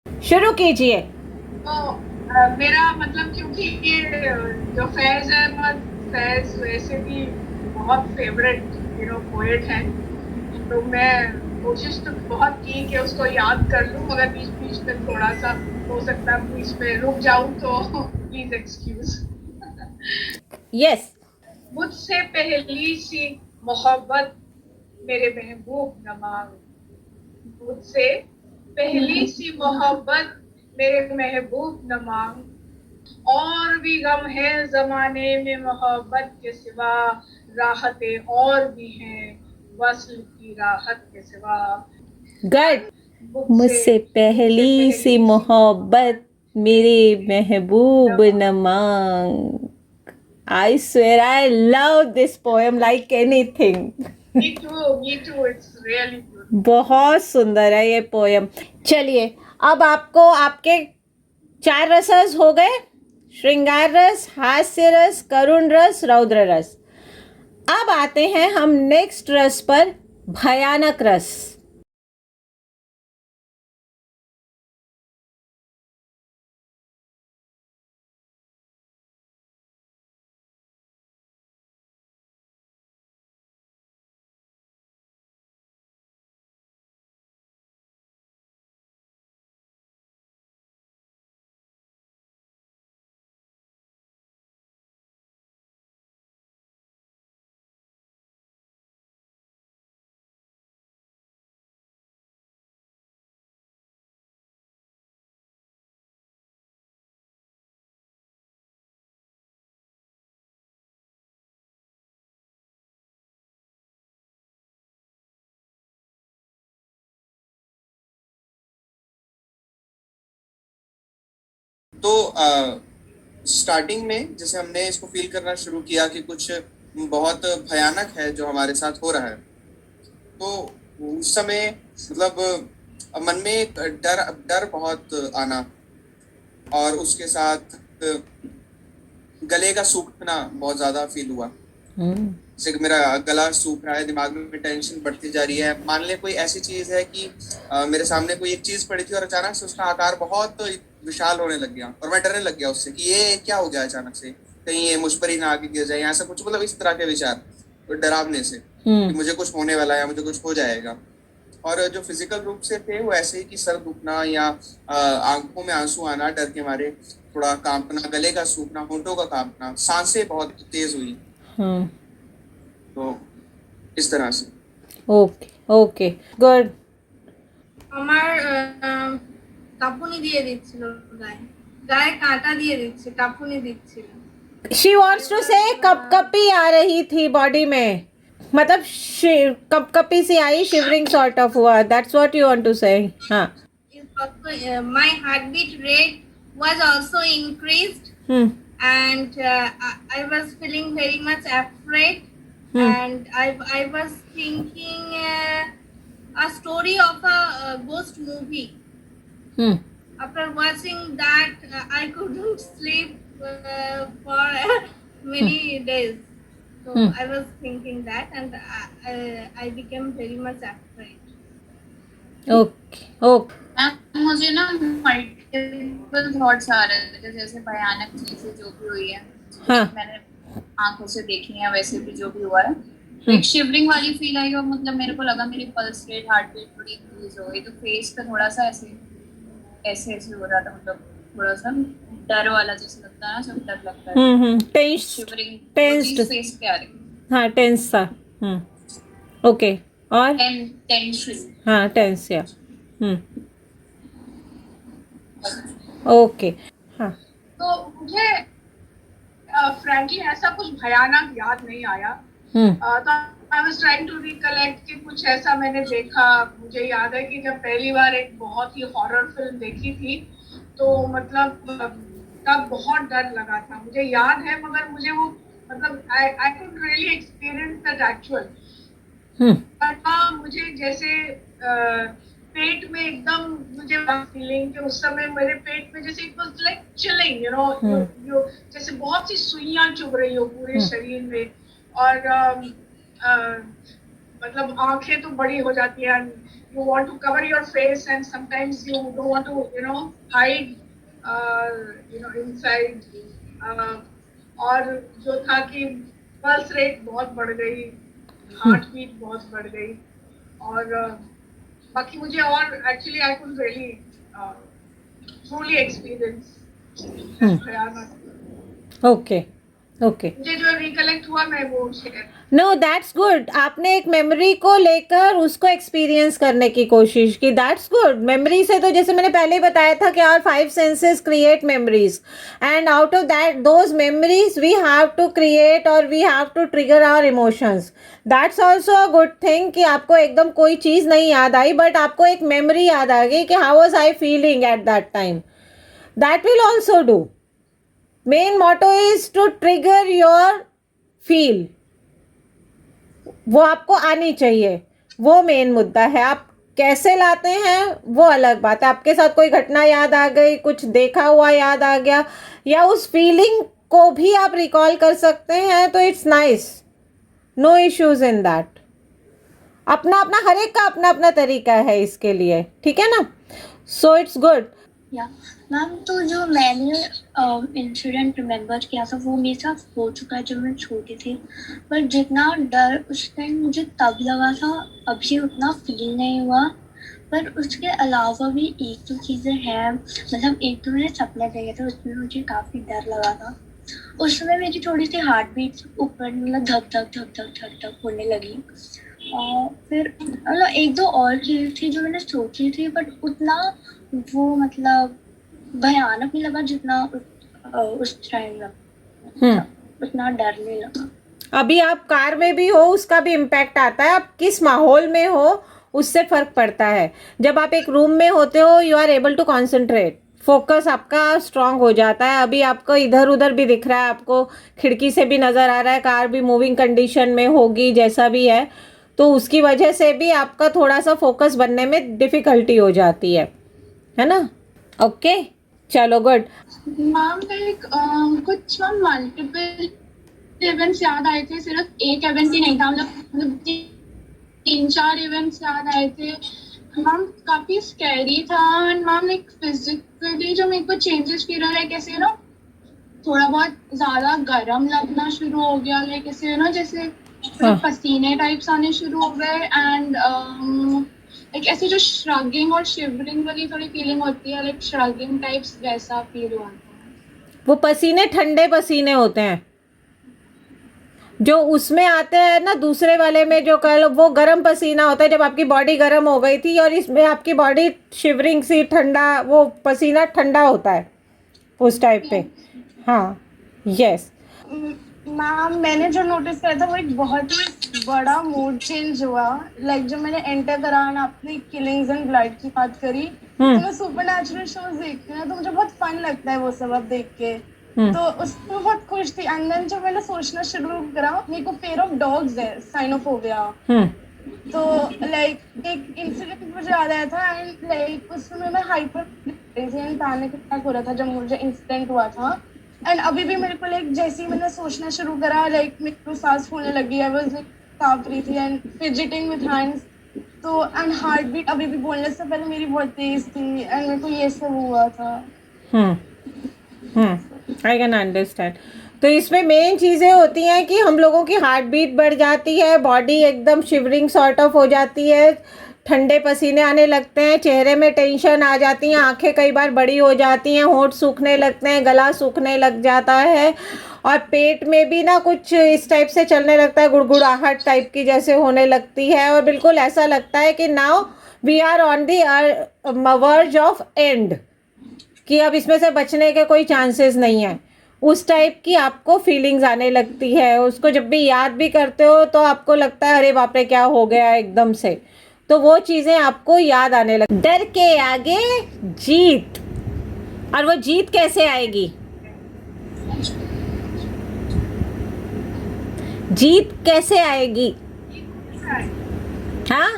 शुरू कीजिए। तो मेरा मतलब, क्योंकि ये जो फैज वैसे भी बहुत फेवरेट पोएट है। तो मैं कोशिश तो बहुत की कि उसको याद कर लूं, मगर बीच बीच में थोड़ा सा हो सकता है बीच में रुक जाऊं, तो प्लीज एक्सक्यूज। यस। मुझसे पहली सी मोहब्बत मेरे महबूब न मांग, मुझसे पहली सी मोहब्बत मेरे महबूब न मांग, और भी गम है जमाने में मोहब्बत के सिवा, राहतें और भी हैं वस्ल की राहत के सिवा। गुड। मुझसे मुझसे मुझसे पहली सी पहली सी मोहब्बत मेरे न महबूब न मांग। मांग। I swear I love this poem like anything. Me too, it's really beautiful. बहुत सुंदर है ये पोयम। चलिए, अब आपको आपके 4 रस हो गए। श्रृंगार रस, हास्य रस, करुण रस, रौद्र रस। अब आते हैं हम नेक्स्ट रस पर, भयानक रस। तो स्टार्टिंग में जैसे हमने इसको फील करना शुरू किया कि कुछ बहुत भयानक है जो हमारे साथ हो रहा है, तो उस समय मतलब मन में एक डर डर बहुत आना, और उसके साथ गले का सूखना बहुत ज्यादा फील हुआ। जैसे कि मेरा गला सूख रहा है, दिमाग में टेंशन बढ़ती जा रही है। मान ले कोई ऐसी चीज है कि मेरे सामने कोई एक चीज पड़ी थी और अचानक से उसका आकार बहुत विशाल होने लग गया और मैं डरने लग गया उससे कि ये क्या हो गया अचानक से, कहीं ये मुझ पर ही ना आके गिर जाए, ऐसा कुछ, मतलब इस तरह के विचार, तो डरावने से कि मुझे कुछ होने वाला है, मुझे कुछ हो जाएगा। और जो फिजिकल रूप से थे वो ऐसे ही कि सर दुखना या आंखों में आंसू आना डर के मारे, थोड़ा कांपना, गले का सूखना, होंठों का कांपना, सांसें बहुत तेज हुई। तो इस तरह से। Okay okay good. আমার কাঁপুনি দিয়ে দিচ্ছিল, গায়ে গায়ে কাঁটা দিয়ে দিচ্ছে, কাঁপুনি দিচ্ছিল। She I wants to say was कपकपी आ रही थी बॉडी में, मतलब कपकपी सी आई, शिवरिंग सॉर्ट ऑफ हुआ, that's what you want to say. हाँ। my heartbeat rate was also increased, hmm and I was feeling very much afraid, hmm and I was thinking a story of a ghost movie. Hmm After watching that, I couldn't sleep for many days. So hmm I was thinking that, and I became very much afraid. Okay okay. Ma'am मुझे ना multiple thoughts आ रहे थे, जैसे भयानक चीजें जो भी हुई है, हाँ। मैंने आंखों से देखी है, वैसे भी जो भी हुआ है, तो एक शिवरिंग वाली फील आई और मतलब मेरे को लगा मेरी पल्स रेट, हार्ट बीट थोड़ी इंक्रीज हो गई, तो फेस पे थोड़ा सा ऐसे ऐसे ऐसे हो रहा था, मतलब थोड़ा सा डर वाला जैसे लगता है ना, जब डर लगता है, टेंस्ड। शिवरिंग वो टेंस्ड। चीज फेस पे आ रही। हाँ टेंस था। ओके। और टेंशन। हाँ टेंस या। ओके। हाँ। तो मुझे फ्रैंकली ऐसा कुछ भयानक याद नहीं आया। तो I was trying to recollect कि कुछ ऐसा मैंने देखा। मुझे याद है कि जब पहली बार एक बहुत ही हॉरर फिल्म देखी थी, तो मतलब तब बहुत डर लगा था, मुझे याद है, मगर मुझे वो मतलब I could really experience that actual. But हाँ, मुझे जैसे पेट में एकदम मुझे फीलिंग कि उस समय मेरे पेट में जैसे it was like chilling, you जैसे बहुत सी सुइयां चुभ रही हो पूरे शरीर में। और मतलब आंखें तो बड़ी हो जाती है, you want to cover your face and sometimes you don't want to hide inside. और जो था कि पल्स रेट बहुत बढ़ गई, हार्ट बीट बहुत बढ़ गई। और बाकी मुझे और actually I could really truly experience भयानक। ओके ओके, मुझे जो रिकलेक्ट हुआ मैं वो शेयर। नो दैट्स गुड, आपने एक मेमोरी को लेकर उसको एक्सपीरियंस करने की कोशिश की, दैट्स गुड। मेमोरी से तो जैसे मैंने पहले ही बताया था कि our 5 senses create memories and out of that those memories we have to create और we have to trigger our emotions. That's also a good thing कि आपको एकदम कोई चीज़ नहीं याद आई बट आपको एक मेमोरी याद आ गई कि how was I feeling at that time. That will also do. Main motto is to trigger your feel, वो आपको आनी चाहिए, वो मेन मुद्दा है। आप कैसे लाते हैं वो अलग बात है। आपके साथ कोई घटना याद आ गई, कुछ देखा हुआ याद आ गया, या उस फीलिंग को भी आप रिकॉल कर सकते हैं तो it's nice, no issues in that. अपना अपना हर एक का अपना अपना तरीका है इसके लिए, ठीक है ना? So it's good. या मैम, तो जो मैंने इंसिडेंट रिमेम्बर किया था वो मेरे साथ हो चुका है जब मैं छोटी थी, पर जितना डर उस टाइम मुझे तब लगा था अभी उतना फील नहीं हुआ। पर उसके अलावा भी एक दो चीज़ें हैं, मतलब एक तो मैंने सपने देखे थे उसमें मुझे काफ़ी डर लगा था। उस समय मेरी थोड़ी सी हार्ट बीट ऊपर मतलब धक धक धक धक धक धक होने लगी। और फिर मतलब एक दो और चीज़ थी जो मैंने सोची थी बट उतना वो मतलब भयानक नहीं लगा जितना उस टाइम लगा, उतना डर नहीं लगा। अभी आप कार में भी हो उसका भी इम्पैक्ट आता है, आप किस माहौल में हो उससे फर्क पड़ता है। जब आप एक रूम में होते हो you are able to concentrate, focus आपका स्ट्रांग हो जाता है। अभी आपको इधर उधर भी दिख रहा है, आपको खिड़की से भी नज़र आ रहा है, कार भी मूविंग कंडीशन में होगी जैसा भी है, तो उसकी वजह से भी आपका थोड़ा सा फोकस बनने में डिफ़िकल्टी हो जाती है ना? ओके, चलो गुड। मैम लाइक कुछ मैम मल्टीपल इवेंट्स याद आए थे, सिर्फ एक इवेंट ही नहीं था, मतलब 3-4 इवेंट्स याद आए थे मैम। काफी स्कैरी था एंड मैम लाइक फिजिकली जो मेरे को चेंजेस फील हो रहा है, कैसे ना थोड़ा बहुत ज्यादा गर्म लगना शुरू हो गया, लाइक कैसे ना जैसे पसीने टाइप्स आने शुरू हो गए एंड लाइक ऐसे जो श्रगिंग और शिवरिंग वाली थोड़ी फीलिंग होती है, लाइक श्रगिंग टाइप्स वैसा फील हुआ था। वो पसीने ठंडे पसीने होते हैं जो उसमें आते हैं ना, दूसरे वाले में जो कल वो गर्म पसीना होता है जब आपकी बॉडी गर्म हो गई थी, और इसमें आपकी बॉडी शिवरिंग सी ठंडा, वो पसीना ठंडा होता है उस टाइप पे। हाँ, यस मैम, मैंने जो नोटिस किया था वो एक बहुत ही बड़ा मूड चेंज हुआ। लाइक जब मैंने एंटर करा ना, आपने किलिंग्स एंड ब्लड की बात करी, तो मैं सुपरनैचुरल शोज देखती हूँ ना, तो मुझे बहुत फन लगता है वो सब अब देख के, तो उसमें बहुत खुश थी। एंड देन जब मैंने सोचना शुरू करा, मेरे को फेयर ऑफ डॉग्स है, साइनोफोबिया। तो लाइक एक इंसिडेंट मुझे याद आया था एंड लाइक उसमें मैं हाइपर पैनिक अटैक हो रहा था जब मुझे इंसिडेंट हुआ था। एंड अभी भी मेरे को लाइक जैसे ही मैंने सोचना शुरू करा, लाइक मेरे को सांस फूलने लगी, आई वाज लाइक कांप रही थी एंड फिजिटिंग विद हैंड्स। तो एंड हार्ट बीट अभी भी बोलने से पहले मेरी बहुत तेज थी एंड मेरे को ये सब हुआ था। I can understand. तो इसमें मेन चीज़ें होती हैं कि हम लोगों की हार्ट बीट बढ़ जाती है, बॉडी एकदम शिवरिंग सॉर्ट ऑफ हो जाती है, ठंडे पसीने आने लगते हैं, चेहरे में टेंशन आ जाती हैं, आंखें कई बार बड़ी हो जाती हैं, होंठ सूखने लगते हैं, गला सूखने लग जाता है, और पेट में भी ना कुछ इस टाइप से चलने लगता है, गुड़गुड़ाहट टाइप की जैसे होने लगती है, और बिल्कुल ऐसा लगता है कि now we are on the verge of end, कि अब इसमें से बचने के कोई चांसेस नहीं है। उस टाइप की आपको फीलिंग्स आने लगती है। उसको जब भी याद भी करते हो तो आपको लगता है अरे बाप रे क्या हो गया एकदम से, तो वो चीज़ें आपको याद आने लगती। डर के आगे जीत, और वो जीत कैसे आएगी? जीत कैसे आएगी? हाँ,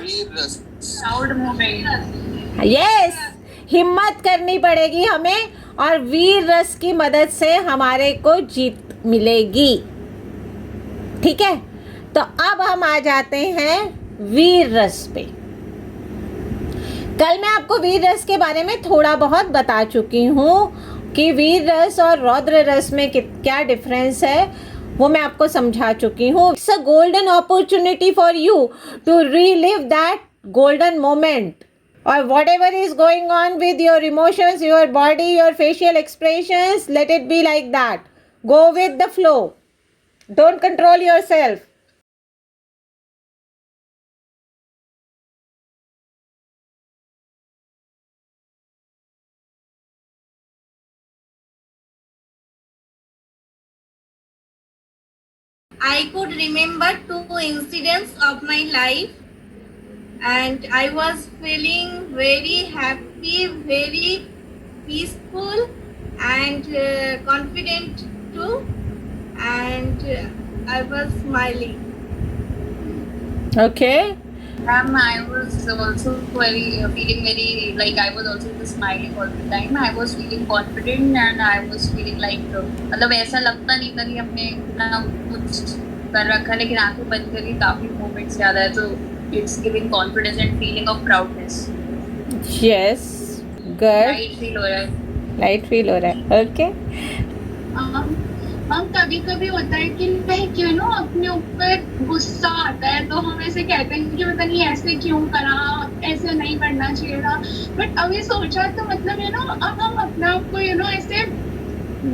यस, हिम्मत करनी पड़ेगी हमें, और वीर रस की मदद से हमारे को जीत मिलेगी। ठीक है, तो अब हम आ जाते हैं वीर रस पे। कल मैं आपको वीर रस के बारे में थोड़ा बहुत बता चुकी हूँ कि वीर रस और रौद्र रस में क्या डिफरेंस है, वो मैं आपको समझा चुकी हूँ। It's a golden opportunity for you to relive that golden moment, और whatever is going on with your emotions, your body, your facial expressions, let it be like that. Go with the flow. Don't control yourself. I could remember 2 incidents of my life, and I was feeling very happy, very peaceful, and confident too, and I was smiling. Okay. I was also feeling very like I was also just smiling all the time. I was feeling confident and I was feeling like मतलब ऐसा लगता नहीं था कि हमने इतना कुछ कर रखा, लेकिन आंखें बंद करके काफी मोमेंट्स याद आए, तो it's giving confidence and feeling of proudness. Yes. Good. Light feel हो रहा है. Light feel हो रहा है. Okay. हम कभी कभी होता है कि क्यों नो अपने ऊपर गुस्सा आता है तो हम ऐसे कहते हैं कि पता नहीं ऐसे क्यों करा, ऐसे नहीं करना चाहिए था। बट अभी सोचा तो मतलब अब हम अपने आप को ऐसे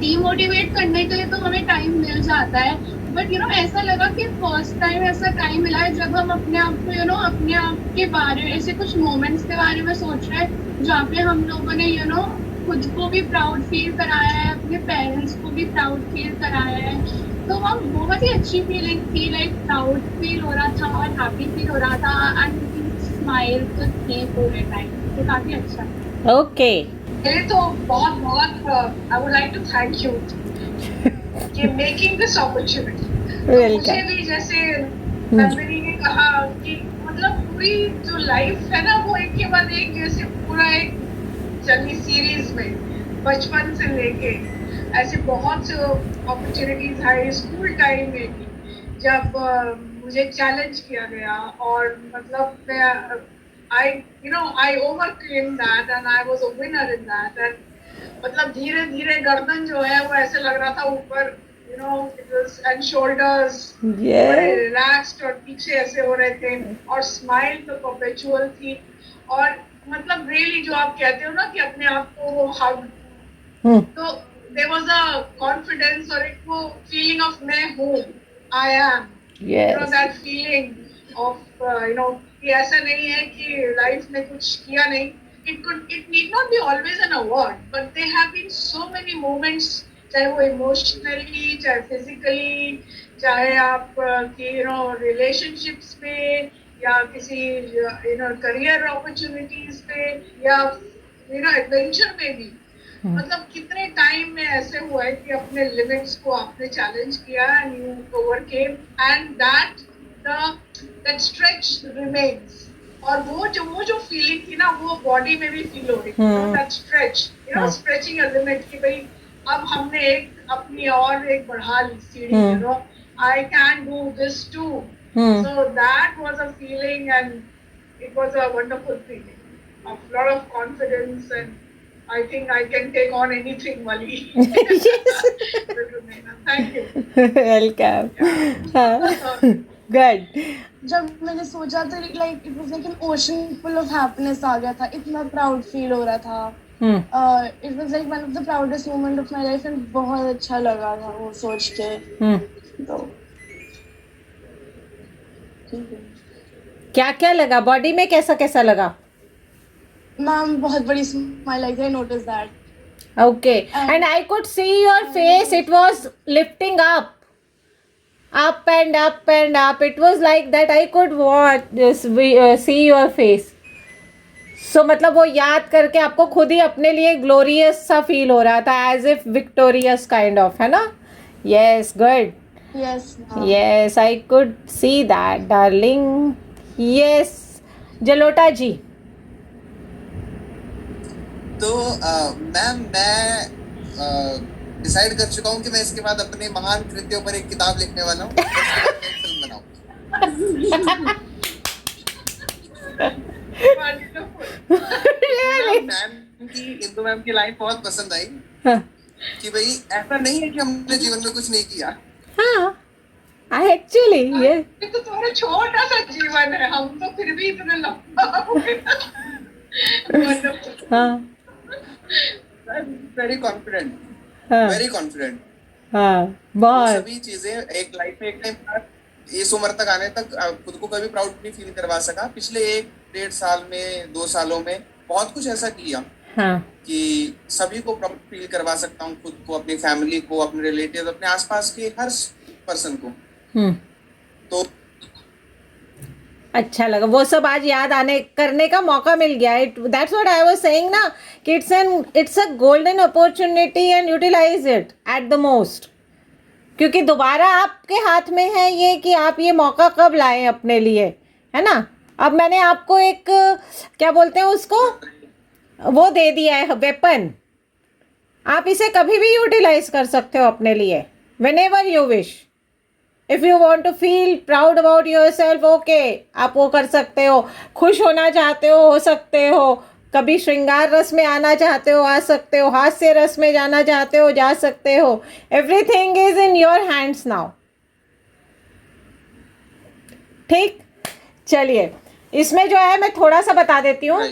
डीमोटिवेट करने के लिए तो हमें टाइम मिल जाता है। बट ऐसा लगा कि फर्स्ट टाइम ऐसा टाइम मिला है जब हम अपने आप को अपने आप के बारे में ऐसे कुछ मोमेंट्स के बारे में सोच रहे हैं जहाँ पे हम लोगों ने खुद को भी प्राउड फील कराया है, अपने पेरेंट्स को भी प्राउड फील कराया है। तो हम बहुत ही अच्छी फीलिंग थी, लाइक प्राउड फील हो रहा था और हैप्पी फील हो रहा था एंड स्माइल तो थे पूरे टाइम, तो काफी अच्छा। ओके। ये तो बहुत बहुत I would like to thank you कि मेकिंग दिस अपॉर्चुनिटी। मुझे भी जैसे नंदिनी ने कहा कि मतलब पूरी जो लाइफ है ना वो एक के बाद एक जैसे पूरा एक चली सीरीज में बचपन से लेके ऐसे बहुत से अपॉर्चुनिटीज है। स्कूल टाइम में भी जब मुझे चैलेंज किया गया और मतलब मैं आई overcame that and I was a winner in that. And मतलब धीरे धीरे गर्दन जो है वो ऐसे लग रहा था ऊपर एंड शोल्डर्स रिलैक्स्ड और पीछे ऐसे हो रहे थे और स्माइल तो परपेचुअल थी। और मतलब रियली जो आप कहते हो ना कि अपने आप को वो हग, तो देयर वाज अ कॉन्फिडेंस और एक वो फीलिंग ऑफ मैं हूँ, I am, that feeling of कि ऐसा नहीं है कि लाइफ में कुछ किया नहीं। it need not be always an award, but there have been so many moments, चाहे वो इमोशनली चाहे फिजिकली, चाहे आप रिलेशनशिप्स में या किसी करियर अपॉर्चुनिटीज पे या एडवेंचर में भी। मतलब कितने टाइम में ऐसे हुआ है कि अपने लिमिट्स को आपने चैलेंज किया and you overcame and that stretch remains. और वो जो फीलिंग थी ना वो बॉडी में भी फील हो रही थी, that stretch, stretching a limit कि भाई अब हमने एक अपनी और एक बढ़ा ली सीढ़ी, I can do this too. So that was a feeling and it was a wonderful feeling of lot of confidence, and I think I can take on anything, Mali. Thank you. Welcome. Good. जब मैंने सोचा तो like it was like an ocean full of happiness आ गया था, इतना proud feel हो रहा था। It was like one of the proudest moment of my life and बहुत अच्छा लगा था वो सोच के। तो क्या क्या लगा बॉडी में, कैसा कैसा लगा? मैम बहुत बड़ी smile I, I notice that. Okay, and I could see your face, it was lifting up and up and up. It was like that I could see your face. So मतलब वो याद करके आपको खुद ही अपने लिए ग्लोरियस सा feel हो रहा था, as if victorious kind of, है ना? Yes, good. Yes, I could see that, darling. Yes, Jalota जी। तो मैम मैं डिसाइड कर चुका हूँ कि मैं इसके बाद अपने महान कृत्यों पर एक किताब लिखने वाला हूँ, फिल्म बनाऊँ। Really? इंदु मैम की लाइन बहुत पसंद आई हाँ कि भाई ऐसा नहीं है कि हमने जीवन में कुछ नहीं किया। हाँ एक्चुअली ये ये तो तुम्हारा छोटा सा जीवन है, हम तो फिर भी इतना लंबा हो गया। हाँ वेरी कॉन्फिडेंट, हाँ वेरी कॉन्फिडेंट। हाँ वो बहुत सभी चीजें एक लाइफ में एक टाइम इस उम्र तक आने तक खुद को कभी प्राउड नहीं फील करवा सका। पिछले 1-1.5 साल में 2 सालों में बहुत कुछ ऐसा किया हाँ कि सभी को प्राउड फील करवा सकता हूँ, खुद को, अपनी फैमिली को, अपने रिलेटिव, अपने आसपास के हर पर्सन को। तो अच्छा लगा, वो सब आज याद आने करने का मौका मिल गया। That's what I was saying ना कि it's a golden opportunity and utilize it at the most, क्योंकि दोबारा आपके हाथ में है ये कि आप ये मौका कब लाएं अपने लिए, है ना। अब मैंने आपको एक क्या बोलते हैं उसको, वो दे दिया है वेपन, आप इसे कभी भी यूटिलाइज कर सकते हो अपने लिए whenever you wish. If you want to feel proud about yourself, okay, आप वो कर सकते हो। खुश होना चाहते हो सकते हो, कभी श्रृंगार रस में आना चाहते हो आ सकते हो, हास्य रस में जाना चाहते हो जा सकते हो। Everything is in your hands now. ठीक, चलिए इसमें जो है मैं थोड़ा सा बता देती हूँ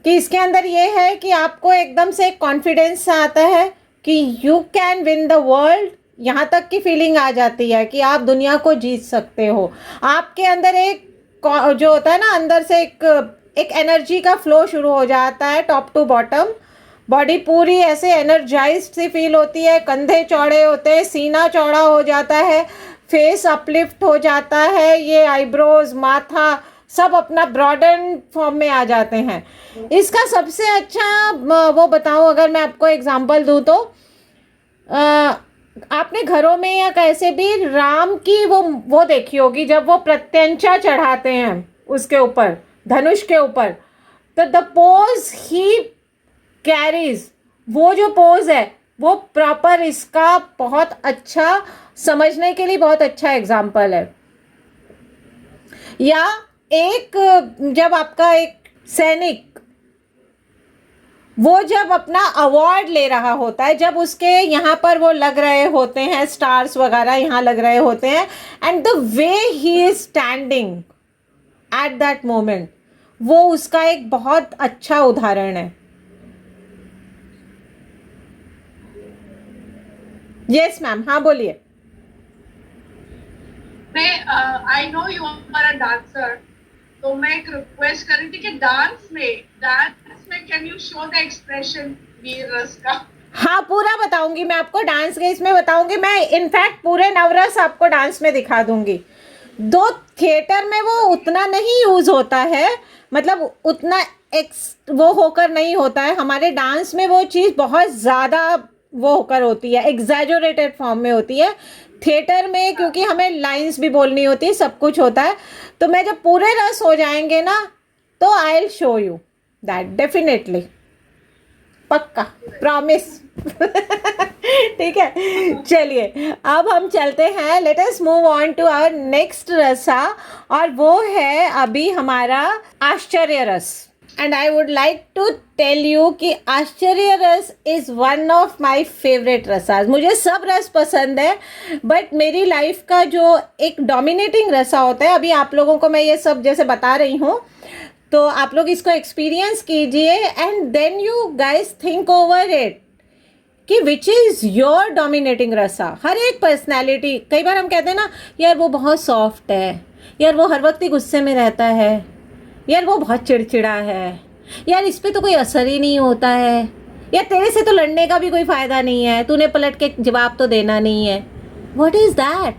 कि इसके अंदर ये है कि आपको एकदम से एक कॉन्फिडेंस आता है कि you can win the world. यहाँ तक की फीलिंग आ जाती है कि आप दुनिया को जीत सकते हो। आपके अंदर एक जो होता है ना, अंदर से एक एनर्जी का फ्लो शुरू हो जाता है टॉप टू बॉटम। बॉडी पूरी ऐसे एनर्जाइज्ड सी फील होती है, कंधे चौड़े होते हैं, सीना चौड़ा हो जाता है, फेस अपलिफ्ट हो जाता है, ये आईब्रोज, माथा सब अपना ब्रॉडन फॉर्म में आ जाते हैं। इसका सबसे अच्छा वो बताऊं, अगर मैं आपको एग्जांपल दूं तो आपने घरों में या कैसे भी राम की वो देखी होगी, जब वो प्रत्यंचा चढ़ाते हैं उसके ऊपर, धनुष के ऊपर, तो द पोज ही कैरीज, वो जो पोज है वो प्रॉपर इसका बहुत अच्छा समझने के लिए बहुत अच्छा एग्जाम्पल है। या एक जब आपका एक सैनिक वो जब अपना अवार्ड ले रहा होता है, जब उसके यहाँ पर वो लग रहे होते हैं स्टार्स वगैरह यहाँ लग रहे होते हैं, and the way he is standing at that moment, वो उसका एक बहुत अच्छा उदाहरण है। यस मैम, हाँ बोलिए। मैं I know you are a dancer, तो मैं एक रिक्वेस्ट कर रही थी कि डांस में can you show the expression वीर रस का। हाँ पूरा बताऊंगी मैं आपको, डांस के इसमें बताऊंगी मैं, इनफैक्ट पूरे नवरस आपको डांस में दिखा दूंगी। दो थिएटर में वो उतना नहीं यूज होता है, मतलब उतना वो होकर नहीं होता है। हमारे डांस में वो चीज़ बहुत ज़्यादा वो होकर होती है, एग्जैजरेटेड फॉर्म में होती है। थिएटर में क्योंकि हमें लाइंस भी बोलनी होती है, सब कुछ होता है, तो मैं जब पूरे रस हो जाएंगे ना तो I will show you that definitely, पक्का, प्रॉमिस। ठीक है, चलिए अब हम चलते हैं, let us move on to our next rasa, और वो है अभी हमारा आश्चर्य रस। And I would like to tell you कि आश्चर्य रस is one of my favourite rasas. मुझे सब रस पसंद है, बट मेरी लाइफ का जो एक डोमिनेटिंग रसा होता है, अभी आप लोगों को मैं ये सब जैसे बता रही हूँ, तो आप लोग इसको एक्सपीरियंस कीजिए and then you guys think over it कि विच इज़ योर डोमिनेटिंग रसा। हर एक पर्सनैलिटी, कई बार हम कहते हैं ना यार वो बहुत सॉफ्ट है, यार वो हर वक्त ही गुस्से में रहता है, यार वो बहुत चिड़चिड़ा है, यार इस पर तो कोई असर ही नहीं होता है, यार तेरे से तो लड़ने का भी कोई फ़ायदा नहीं है, तूने पलट के जवाब तो देना नहीं है। What is that?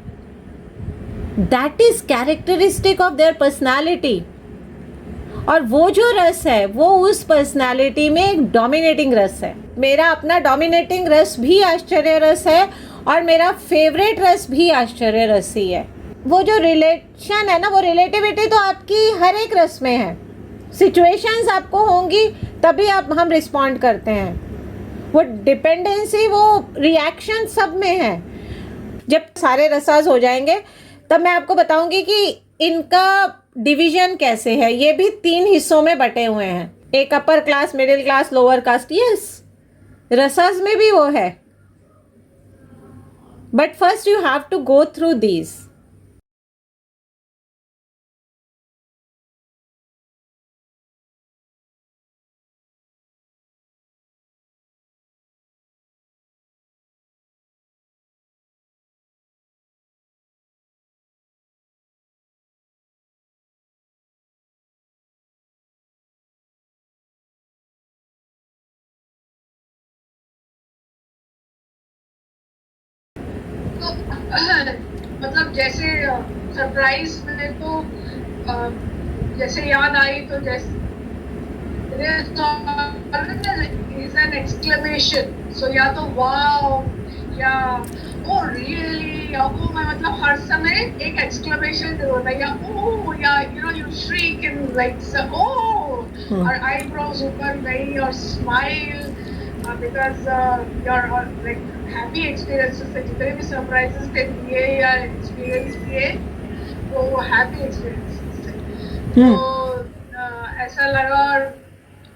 That is characteristic of their personality. और वो जो रस है वो उस पर्सनालिटी में एक डोमिनेटिंग रस है। मेरा अपना डोमिनेटिंग रस भी आश्चर्य रस है, और मेरा फेवरेट रस भी आश्चर्य रस ही है। वो जो रिलेशन है ना, वो रिलेटिविटी तो आपकी हर एक रस में है। सिचुएशंस आपको होंगी तभी हम रिस्पॉन्ड करते हैं। वो डिपेंडेंसी, वो रिएक्शन सब में है। जब सारे रसाज हो जाएंगे तब मैं आपको बताऊंगी कि इनका डिवीजन कैसे है, ये भी 3 हिस्सों में बटे हुए हैं, एक upper class, middle class, lower caste. Yes, रसास में भी वो है, but first you have to go through these. तो मतलब जैसे सरप्राइज में तो जैसे याद आई तो जैसे is an exclamation, so या तो wow या oh really या oh मैं मतलब हर समय एक exclamation होता है, या oh या you know you shriek and like so, oh और eyebrows ऊपर गई और smile because your like happy experiences से जितने भी surprises थे दिए या experience किए तो वो happy experiences थे। तो ऐसा लगा और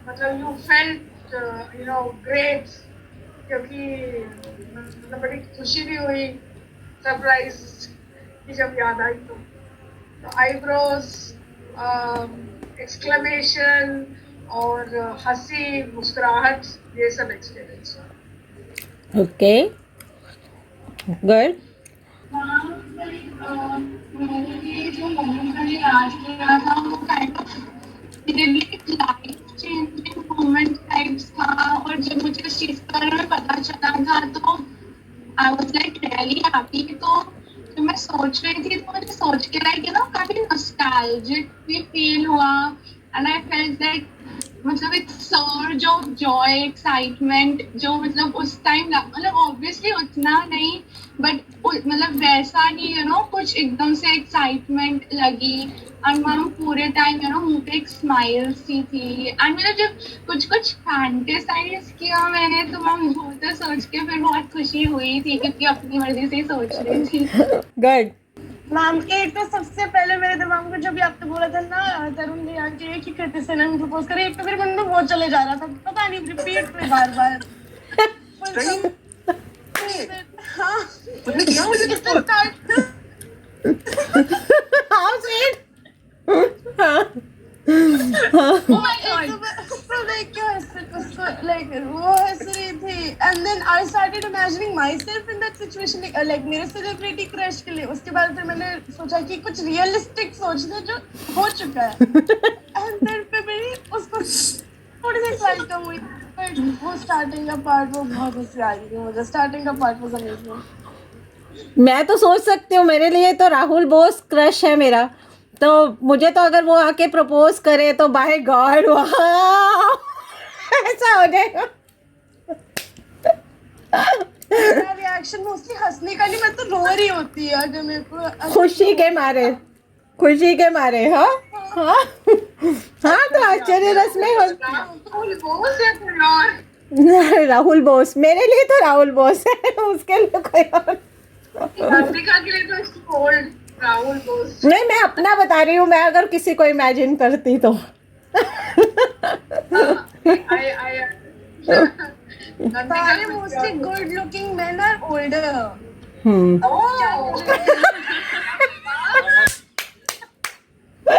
मतलब you felt you know great, क्योंकि मतलब बड़ी खुशी भी हुई सरप्राइज की जब याद आई तो आईब्रोज, एक्सक्लेमेशन और हंसी मुस्कुराहट, ये सब एक्सपीरियंस। Okay, good. मेरे लिए जो मोमेंट मैंने आज किया था वो काइंड ऑफ मेरे लिए एक लाइफ चेंजिंग मोमेंट टाइप्स था, और जब मुझे इस चीज़ के बारे में पता चला था तो I was like really happy. तो जब मैं सोच रही थी तो मुझे सोच के लाइक यू नो काफी नॉस्टैल्जिक भी फील हुआ, एंड आई फेल्ट लाइक मतलब एक सर्ज ऑफ जॉय, एक्साइटमेंट जो मतलब उस टाइम मतलब ऑब्वियसली उतना नहीं बट मतलब वैसा ही यू नो कुछ एकदम से एक्साइटमेंट लगी, एंड मैम पूरे टाइम यू नो मुंह पे एक स्माइल सी थी, एंड मतलब जब कुछ कुछ फैंटेसाइज किया मैंने तो मैम वो तो सोच के फिर बहुत खुशी हुई थी क्योंकि अपनी मर्जी से ही सोच रही थी। गुड। मैम, एक तो सबसे पहले मेरे दिमाग में जब आपने बोला था ना तरुण भैया के कि कृति सेना ने प्रपोज करे, एक तो फिर मन में वो चले जा रहा था, पता नहीं रिपीट में बार बार। हाँ, तुमने किया मुझे हाउ स्वीट। हाँ, वो हंस रही थी, and then I started imagining myself in that situation, like मेरे सेलिब्रिटी क्रश के लिए। उसके बाद फिर मैंने सोचा कि कुछ रियलिस्टिक सोचने जो हो चुका है, एंड देन फिर मेरी उसको थोड़ी सी एक्साइट कम हुई, बट वो स्टार्टिंग का पार्ट वो बहुत हंसी आ रही थी मुझे। स्टार्टिंग का पार्ट वाज अमेजिंग। मैं तो सोच सकती हूँ, मेरे लिए तो राहुल बोस क्रश है मेरा, तो मुझे तो अगर वो आके प्रपोज करे तो बाय गॉड ऐसा हो जाएगा। मेरा रिएक्शन मोस्टली हंसने का नहीं, मैं तो रो रही होती है अगर मेरे को खुशी के मारे, खुशी के मारे। हाँ हाँ हाँ, तो आश्चर्य रस में हो। राहुल बोस है कोई और? राहुल बोस मेरे लिए तो राहुल बोस है, उसके लिए कोई और। अमेरिका के लिए तो इसको ओल्ड राहुल बोस। नहीं, मैं अपना बता रही हूँ, मैं अगर किसी को इमेजिन करती तो। सारे mostly good looking man are older.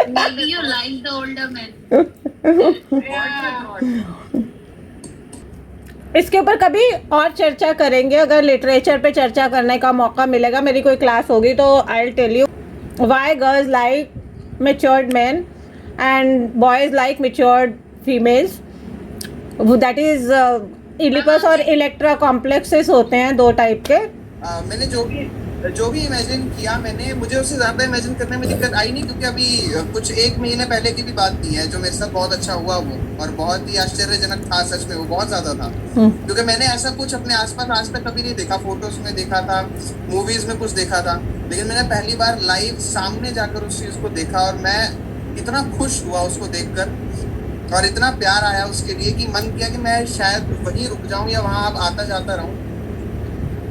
Maybe you like the older men. इसके ऊपर कभी और चर्चा करेंगे, अगर लिटरेचर पे चर्चा करने का मौका मिलेगा, मेरी कोई क्लास होगी तो I will tell you why girls like matured man and boys like matured females. That is Oedipus और इलेक्ट्रा कॉम्प्लेक्सेस होते हैं, 2 टाइप के। मैंने जो भी इमेजिन किया, मैंने मुझे उससे ज्यादा इमेजिन करने में दिक्कत आई नहीं, क्योंकि अभी कुछ 1 महीने पहले की भी बात नहीं है जो मेरे साथ बहुत अच्छा हुआ वो, और बहुत ही आश्चर्यजनक था, सच में वो बहुत ज्यादा था। क्योंकि मैंने ऐसा कुछ अपने आसपास आज तक कभी नहीं देखा। फोटोज में देखा था, मूवीज में कुछ देखा था, लेकिन मैंने पहली बार लाइव सामने जाकर उस चीज को देखा, और मैं इतना खुश हुआ उसको देखकर, और इतना प्यार आया उसके लिए कि मन किया कि मैं शायद वहीं रुक जाऊं या वहां अब आता जाता रहूं।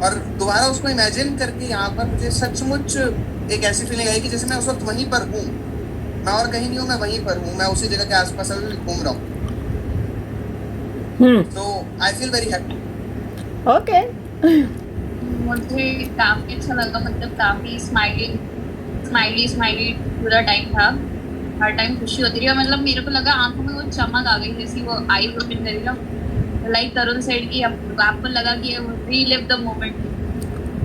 और दोबारा उसको इमेजिन करके यहाँ पर मुझे सचमुच एक ऐसी फीलिंग आई कि जैसे मैं उस वक्त वहीं पर हूँ, मैं और कहीं नहीं हूँ, मैं वहीं पर हूँ, मैं उसी जगह के आसपास अभी घूम रहा हूँ। तो I feel very happy. Okay. मुझे काफी अच्छा लगा, मतलब काफी स्माइली पूरा टाइम था, हर टाइम खुशी होती रही। और मतलब मेरे को लगा आंखों में वो चमक आ गई, जैसी वो आई ओपन करी ना, लाइक तरुण सेठ की, आपको लगा कि रीलिव द मोमेंट,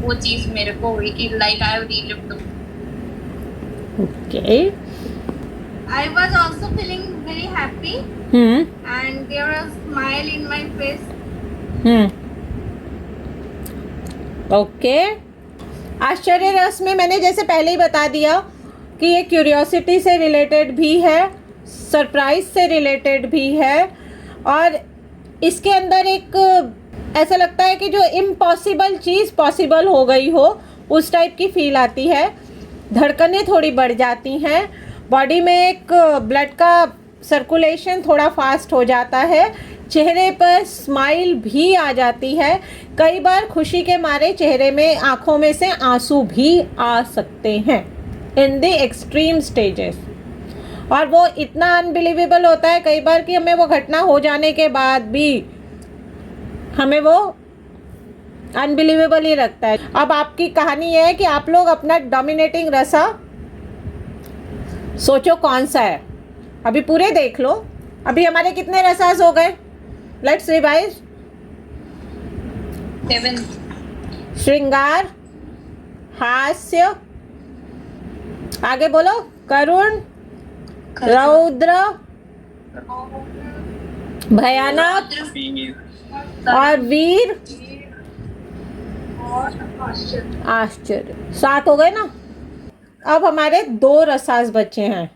वो चीज मेरे को हुई कि like I have relived the. Okay. I was also feeling very happy and there was a smile in my face. Okay. आश्चर्य रस में मैंने जैसे पहले ही बता दिया कि ये क्यूरियोसिटी से रिलेटेड भी है, सरप्राइज से रिलेटेड भी है, और इसके अंदर एक ऐसा लगता है कि जो इम्पॉसिबल चीज़ पॉसिबल हो गई हो, उस टाइप की फील आती है। धड़कनें थोड़ी बढ़ जाती हैं, बॉडी में एक ब्लड का सर्कुलेशन थोड़ा फास्ट हो जाता है, चेहरे पर स्माइल भी आ जाती है। कई बार खुशी के मारे चेहरे में, आंखों में से आंसू भी आ सकते हैं इन द एक्सट्रीम स्टेजेस, और वो इतना अनबिलीवेबल होता है कई बार कि हमें वो घटना हो जाने के बाद भी हमें वो अनबिलीवेबल ही लगता है। अब आपकी कहानी ये है कि आप लोग अपना डोमिनेटिंग रसा सोचो कौन सा है, अभी पूरे देख लो। अभी हमारे कितने रसास हो गए? Let's revise. 7 श्रृंगार, हास्य, आगे बोलो, करुण, रौद्र, भयानक और वीर, आश्चर्य। 7 हो गए ना। अब हमारे 2 रसास बचे हैं,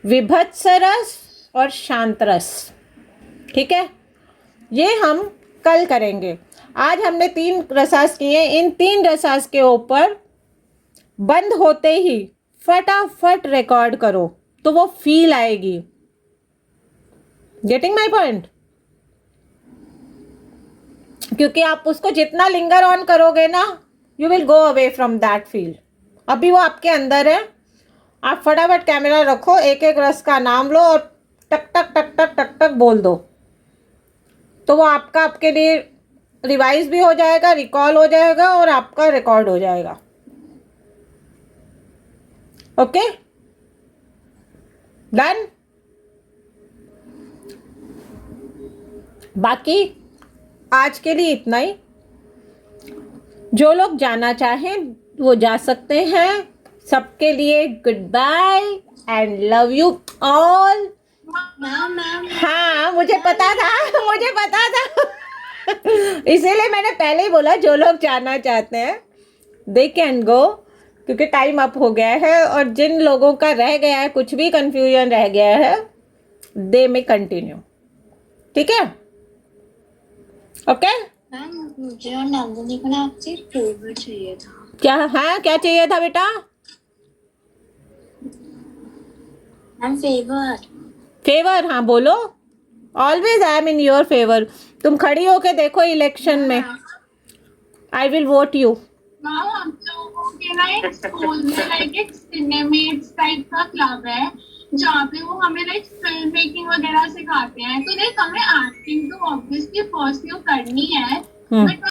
विभत्स रस और शांत रस। ठीक है, ये हम कल करेंगे। आज हमने 3 रसास किए। इन 3 रसास के ऊपर बंद होते ही फटाफट रिकॉर्ड करो, तो वो फील आएगी। Getting my point? क्योंकि आप उसको जितना लिंगर ऑन करोगे ना, you will go away from that feel. अभी वो आपके अंदर है। आप फटाफट कैमरा रखो, एक एक रस का नाम लो और टक टक टक टक टक टक बोल दो, तो वो आपके लिए रिवाइज भी हो जाएगा, रिकॉल हो जाएगा और आपका रिकॉर्ड हो जाएगा। Okay, done. बाकी आज के लिए इतना ही। जो लोग जाना चाहें वो जा सकते हैं। सबके लिए goodbye and love you all. हाँ, मुझे पता था इसीलिए मैंने पहले ही बोला जो लोग जाना चाहते हैं दे कैन गो, क्योंकि टाइम अप हो गया है। और जिन लोगों का रह गया है, कुछ भी कंफ्यूजन रह गया है, दे में कंटिन्यू। ठीक है, ओके। मैम मुझे और नंदिनी को ना आपसे फेवर चाहिए था। क्या? हाँ, क्या चाहिए था बेटा? मैम फेवर, हाँ बोलो। Always I am in your favour. तुम खड़ी होके देखो इलेक्शन में, I will vote you. Ma'am हम लोगों के ना एक स्कूल में लाइक एक सिनेमेट्स टाइप का क्लब है, जहाँ पे वो हमें लाइक फिल्म मेकिंग वगैरह सिखाते हैं। तो लाइक हमें एक्टिंग तो ऑब्वियसली फर्स्ट करनी है, बट